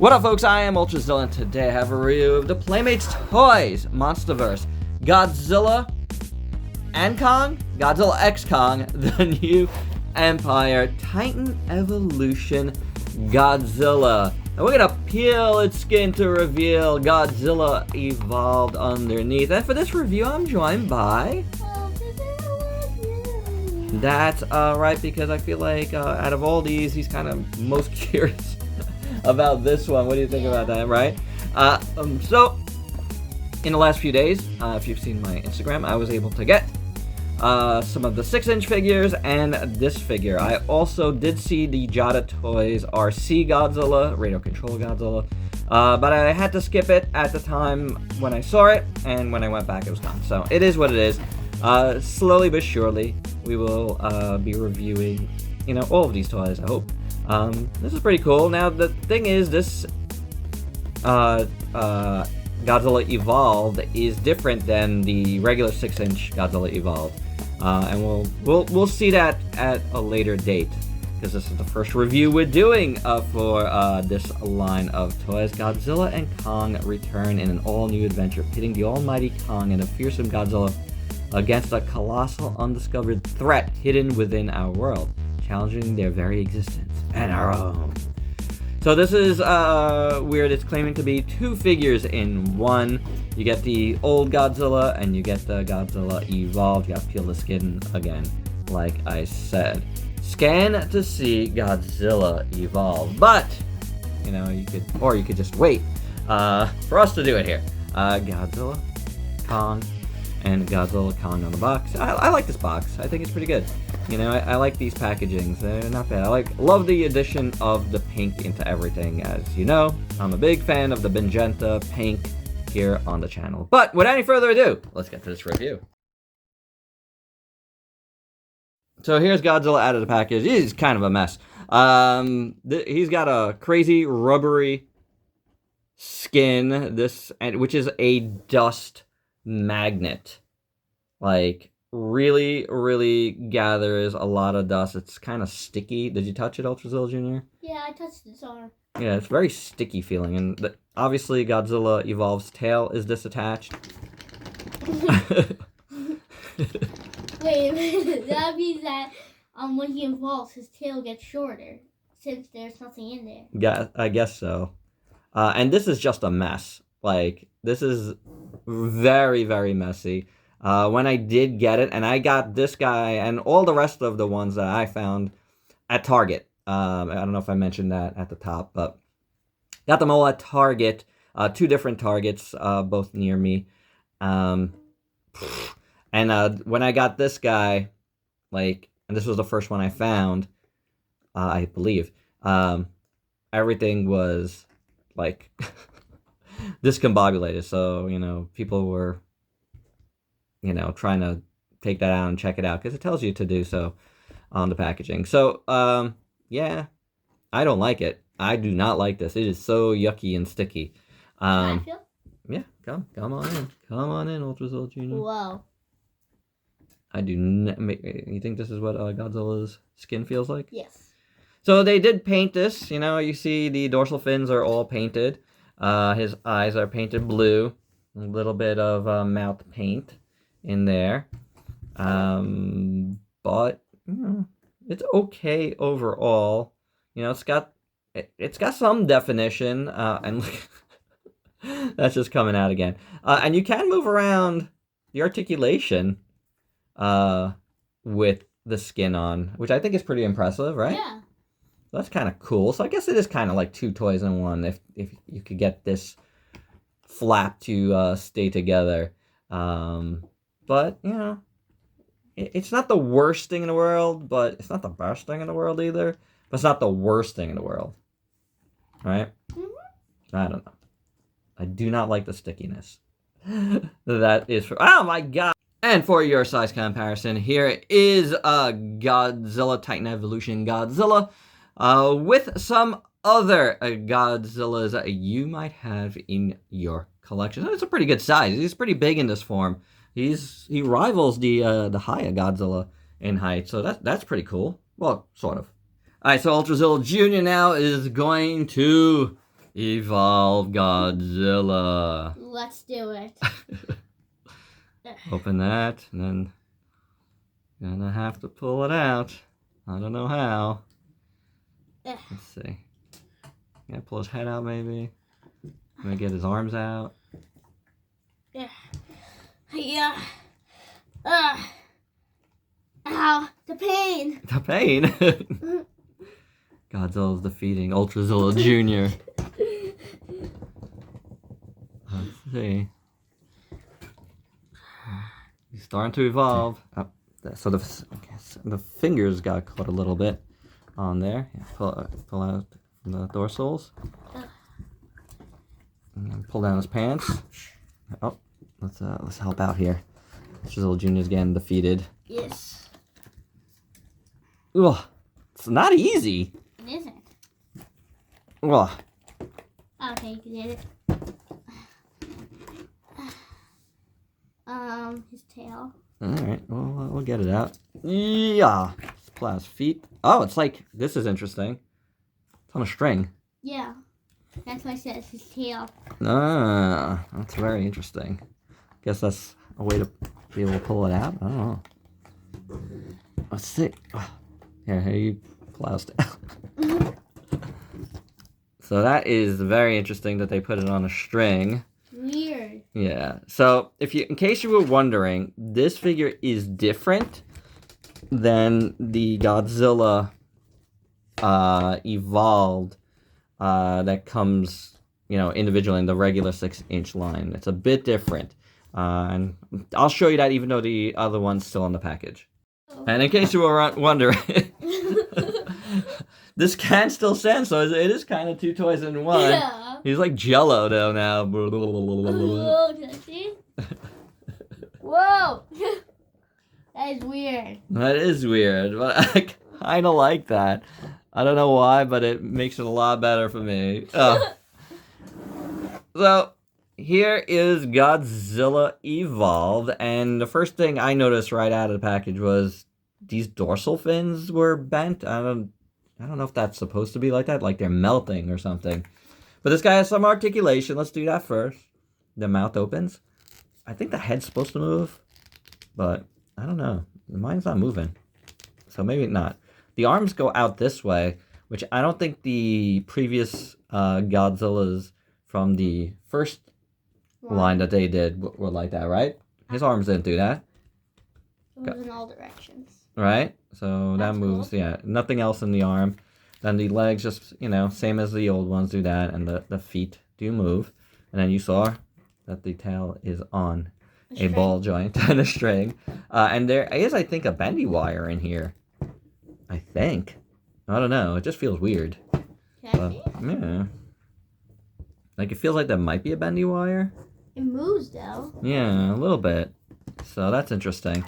What up, folks? I am ultrazillatoys, and today I have a review of the Playmates Toys Monsterverse Godzilla and Kong, Godzilla X Kong, the new Empire Titan Evolution Godzilla. And we're gonna peel its skin to reveal Godzilla evolved underneath. And for this review, I'm joined by... That's right, because I feel like out of all these, he's kind of most curious about this one. What do you think about that, right? So, in the last few days, if you've seen my Instagram, I was able to get some of the 6-inch figures and this figure. I also did see the Jada Toys RC Godzilla, Radio Control Godzilla, but I had to skip it at the time when I saw it, and when I went back, it was gone. So, it is what it is. Slowly but surely, we will be reviewing, all of these toys, I hope. This is pretty cool. Now, the thing is, this Godzilla Evolved is different than the regular 6-inch Godzilla Evolved. And we'll see that at a later date, because this is the first review we're doing for this line of toys. Godzilla and Kong return in an all-new adventure, pitting the almighty Kong and a fearsome Godzilla against a colossal undiscovered threat hidden within our world, challenging their very existence and our own. So this is weird. It's claiming to be 2 figures in one. You get the old Godzilla and you get the Godzilla Evolved. You gotta peel the skin again, like I said. Scan to see Godzilla Evolved, but you could just wait for us to do it here. Godzilla, Kong, and Godzilla Kong on the box. I like this box. I think it's pretty good. I like these packagings. They're not bad. Love the addition of the pink into everything. As you know, I'm a big fan of the magenta pink here on the channel. But without any further ado, let's get to this review. So here's Godzilla out of the package. He's kind of a mess. He's got a crazy rubbery skin, which is a dust magnet. Really, really gathers a lot of dust. It's kind of sticky. Did you touch it, Ultrazilla Jr.? Yeah, I touched its arm. Yeah, it's very sticky feeling. And obviously, Godzilla Evolved's tail is disattached. Wait a minute. That means that when he evolves, his tail gets shorter, since there's nothing in there. Yeah, I guess so. And this is just a mess. This is very, very messy. When I did get it, and I got this guy and all the rest of the ones that I found at Target. I don't know if I mentioned that at the top, but got them all at Target. 2 different Targets, both near me. And when I got this guy, and this was the first one I found, I believe, everything was discombobulated. So, people were trying to take that out and check it out, because it tells you to do so on the packaging. So, yeah, I don't like it. I do not like this. It is so yucky and sticky. Can I feel? Yeah, come on in. Come on in, Ultrazilla Jr. Whoa. I do not... You think this is what Godzilla's skin feels like? Yes. So they did paint this. You see the dorsal fins are all painted. His eyes are painted blue. A little bit of mouth paint in there, but it's okay overall. It's got some definition, and that's just coming out again. And you can move around the articulation with the skin on, which I think is pretty impressive, right? Yeah. That's kind of cool. So I guess it is kind of like 2 toys in one, if you could get this flap to stay together. But, it's not the worst thing in the world, but it's not the best thing in the world either. But it's not the worst thing in the world. Right? Mm-hmm. I don't know. I do not like the stickiness. That is for... Oh my god! And for your size comparison, here is Godzilla Titan Evolution Godzilla with some other Godzillas you might have in your collection. It's a pretty good size. He's pretty big in this form. He rivals the Haya Godzilla in height, so that's pretty cool. Well, sort of. All right, so Ultrazilla Jr. now is going to Evolve Godzilla. Let's do it. Open that, and then gonna have to pull it out. I don't know how. Let's see. Yeah, pull his head out maybe. I'm gonna get his arms out. Yeah. Ow, the pain. The pain. Godzilla's defeating Ultrazilla Jr. Let's see. He's starting to evolve. Oh, so the fingers got caught a little bit on there. Yeah, pull out the dorsals. And then pull down his pants. Oh, let's help out here. Ultrazilla Jr. is getting defeated. Yes. Ugh, it's not easy. It isn't. Ugh. Okay, you did it. His tail. Alright, well, we'll get it out. Yeah. Let's pull out his feet. Oh, it's like, this is interesting. It's on a string. Yeah. That's why I said it's his tail. Ah, that's very interesting. Guess that's a way to be able to pull it out. I don't know. Let's see. Here you pull out his tail. So that is very interesting that they put it on a string. Weird. Yeah. So in case you were wondering, this figure is different than the Godzilla evolved that comes, individually in the regular 6-inch line. It's a bit different. And I'll show you that even though the other one's still in the package. Oh. And in case you were wondering, this can still stand, so it is kind of 2 toys in one. Yeah. He's like Jello though now. Whoa, can I see? Whoa! That is weird. That is weird, but I kind of like that. I don't know why, but it makes it a lot better for me. So, here is Godzilla Evolved, and the first thing I noticed right out of the package was these dorsal fins were bent. I don't know if that's supposed to be like that, like they're melting or something. But this guy has some articulation. Let's do that first. The mouth opens. I think the head's supposed to move, but I don't know. Mine's not moving, so maybe not. The arms go out this way, which I don't think the previous Godzillas from the first line that they did were like that, right? His arms didn't do that. It moves in all directions. Right? So that moves, cool. Yeah. Nothing else in the arm. Then the legs just, same as the old ones do that, and the feet do move. And then you saw that the tail is on a ball joint and a string. And there is, I think, a bendy wire in here. I think. I don't know. It just feels weird. Yeah. Like, it feels like there might be a bendy wire. It moves, though. Yeah, a little bit. So that's interesting.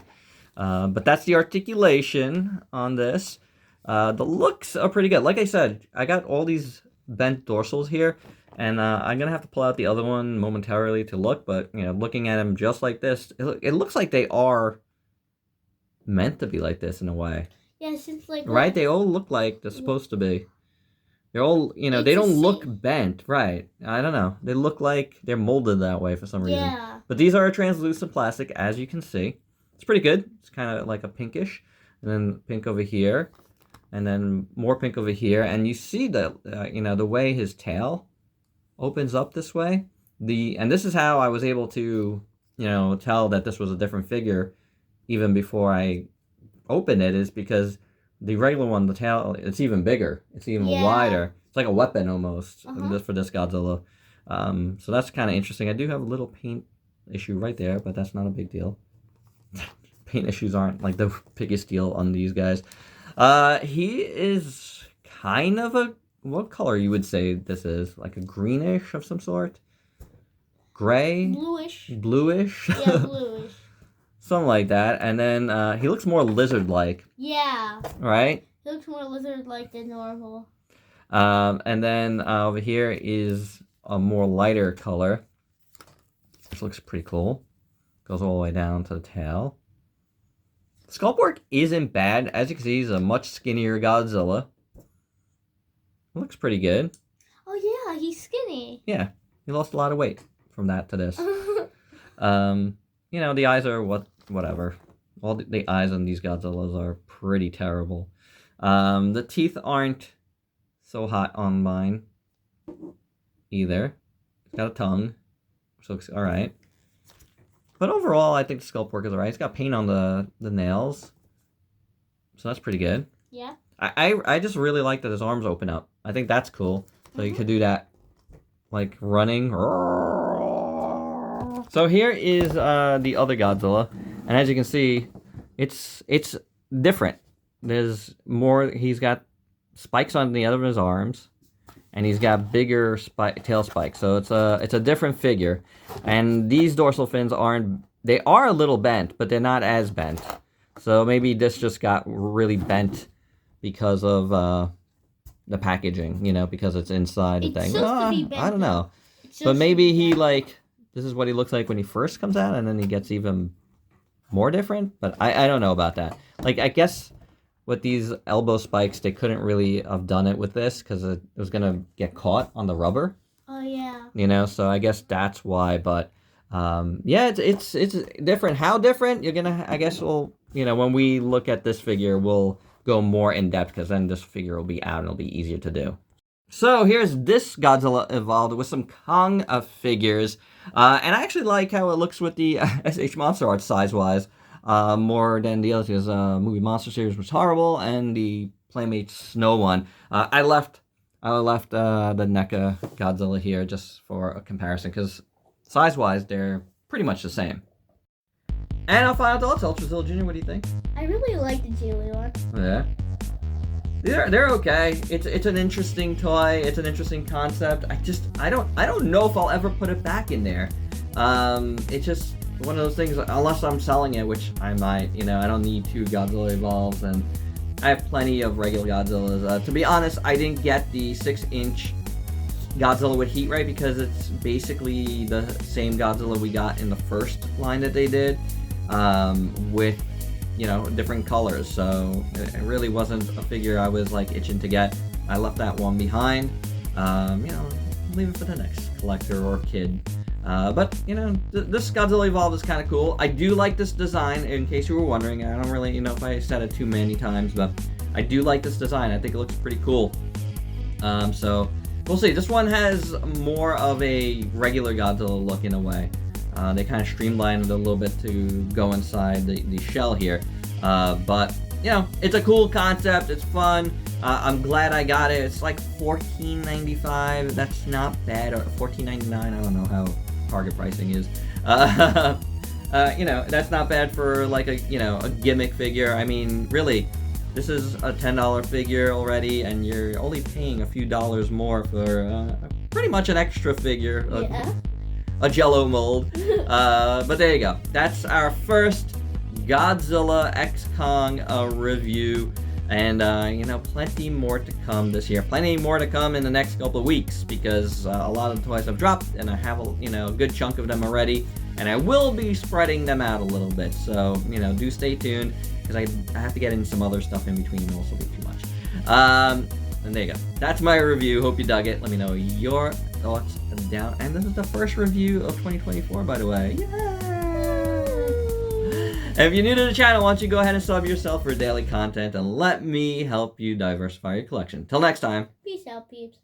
But that's the articulation on this. The looks are pretty good. Like I said, I got all these bent dorsals here, and I'm going to have to pull out the other one momentarily to look, but, looking at them just like this, it looks like they are meant to be like this in a way. Yeah, since like... Right? They all look like they're supposed to be. They're all, they don't look bent, right? I don't know. They look like they're molded that way for some reason. Yeah. But these are a translucent plastic, as you can see. It's pretty good. It's kind of like a pinkish, and then pink over here. And then more pink over here, and you see the the way his tail opens up this way. And this is how I was able to tell that this was a different figure even before I opened it, is because the regular one, the tail, it's even bigger, it's even wider. It's like a weapon almost for this Godzilla. So that's kind of interesting. I do have a little paint issue right there, but that's not a big deal. Paint issues aren't like the biggest deal on these guys. He is kind of what color you would say this is? Like a greenish of some sort? Gray? Bluish. Bluish? Yeah, bluish. Something like that. And then he looks more lizard-like. Yeah. Right? He looks more lizard-like than normal. And then over here is a more lighter color. This looks pretty cool. Goes all the way down to the tail. Sculpt work isn't bad. As you can see, he's a much skinnier Godzilla. Looks pretty good. Oh yeah, Yeah, he's skinny. Yeah, he lost a lot of weight from that to this. You know, the eyes are whatever. All the eyes on these Godzillas are pretty terrible. The teeth aren't so hot on mine either. It's got a tongue, which looks all right. But overall, I think the sculpt work is all right. It's got paint on the nails, so that's pretty good. Yeah. I just really like that his arms open up. I think that's cool. So you could do that, like running. So here is the other Godzilla, and as you can see, it's different. There's more. He's got spikes on the end of his arms, and he's got bigger tail spikes. So it's a different figure, and these dorsal fins aren't. They are a little bent, but they're not as bent. So maybe this just got really bent because of the packaging, you know, because it's inside the thing. I don't know. But maybe he this is what he looks like when he first comes out, and then he gets even more different. But I don't know about that. Like, I guess with these elbow spikes, they couldn't really have done it with this because it was gonna get caught on the rubber. Oh yeah. You know, so I guess that's why. But yeah, it's different. How different? I guess we'll, you know, when we look at this figure, we'll go more in depth because then this figure will be out and it'll be easier to do. So here's this Godzilla Evolved with some Kong figures. And I actually like how it looks with the SH Monster Art size-wise, more than the other two. Movie Monster Series was horrible, and the Playmates Snow one. I left the NECA Godzilla here just for a comparison, because size-wise, they're pretty much the same. And our final thoughts, Ultrazilla Jr., what do you think? I really like the Geely one. Yeah. They're okay. It's an interesting toy. It's an interesting concept. I don't know if I'll ever put it back in there. It's just one of those things. Unless I'm selling it, which I might. You know, I don't need 2 Godzilla Evolves, and I have plenty of regular Godzillas. To be honest, I didn't get the 6-inch Godzilla with heat ray because it's basically the same Godzilla we got in the first line that they did, with, you know, different colors. So it really wasn't a figure I was like itching to get. I left that one behind. You know, leave it for the next collector or kid. But you know, this Godzilla Evolved is kind of cool. I do like this design, in case you were wondering. I don't really, you know, if I said it too many times, but I do like this design. I think it looks pretty cool. So we'll see. This one has more of a regular Godzilla look in a way. They kind of streamlined it a little bit to go inside the shell here. But, you know, it's a cool concept. It's fun. I'm glad I got it. It's like $14.95. That's not bad. Or $14.99. I don't know how Target pricing is. You know, that's not bad for like a gimmick figure. I mean, really, this is a $10 figure already, and you're only paying a few dollars more for pretty much an extra figure. Yeah. A Jello mold. But there you go. That's our first Godzilla X Kong review. And, you know, plenty more to come this year. Plenty more to come in the next couple of weeks, because a lot of the toys have dropped, and I have a good chunk of them already. And I will be spreading them out a little bit. So, you know, do stay tuned, because I have to get in some other stuff in between. It'll also be too much. And there you go. That's my review. Hope you dug it. Let me know your thoughts down. And this is the first review of 2024, by the way. Yay! And if you're new to the channel, why don't you go ahead and sub yourself for daily content, and let me help you diversify your collection. Till next time. Peace out, peeps.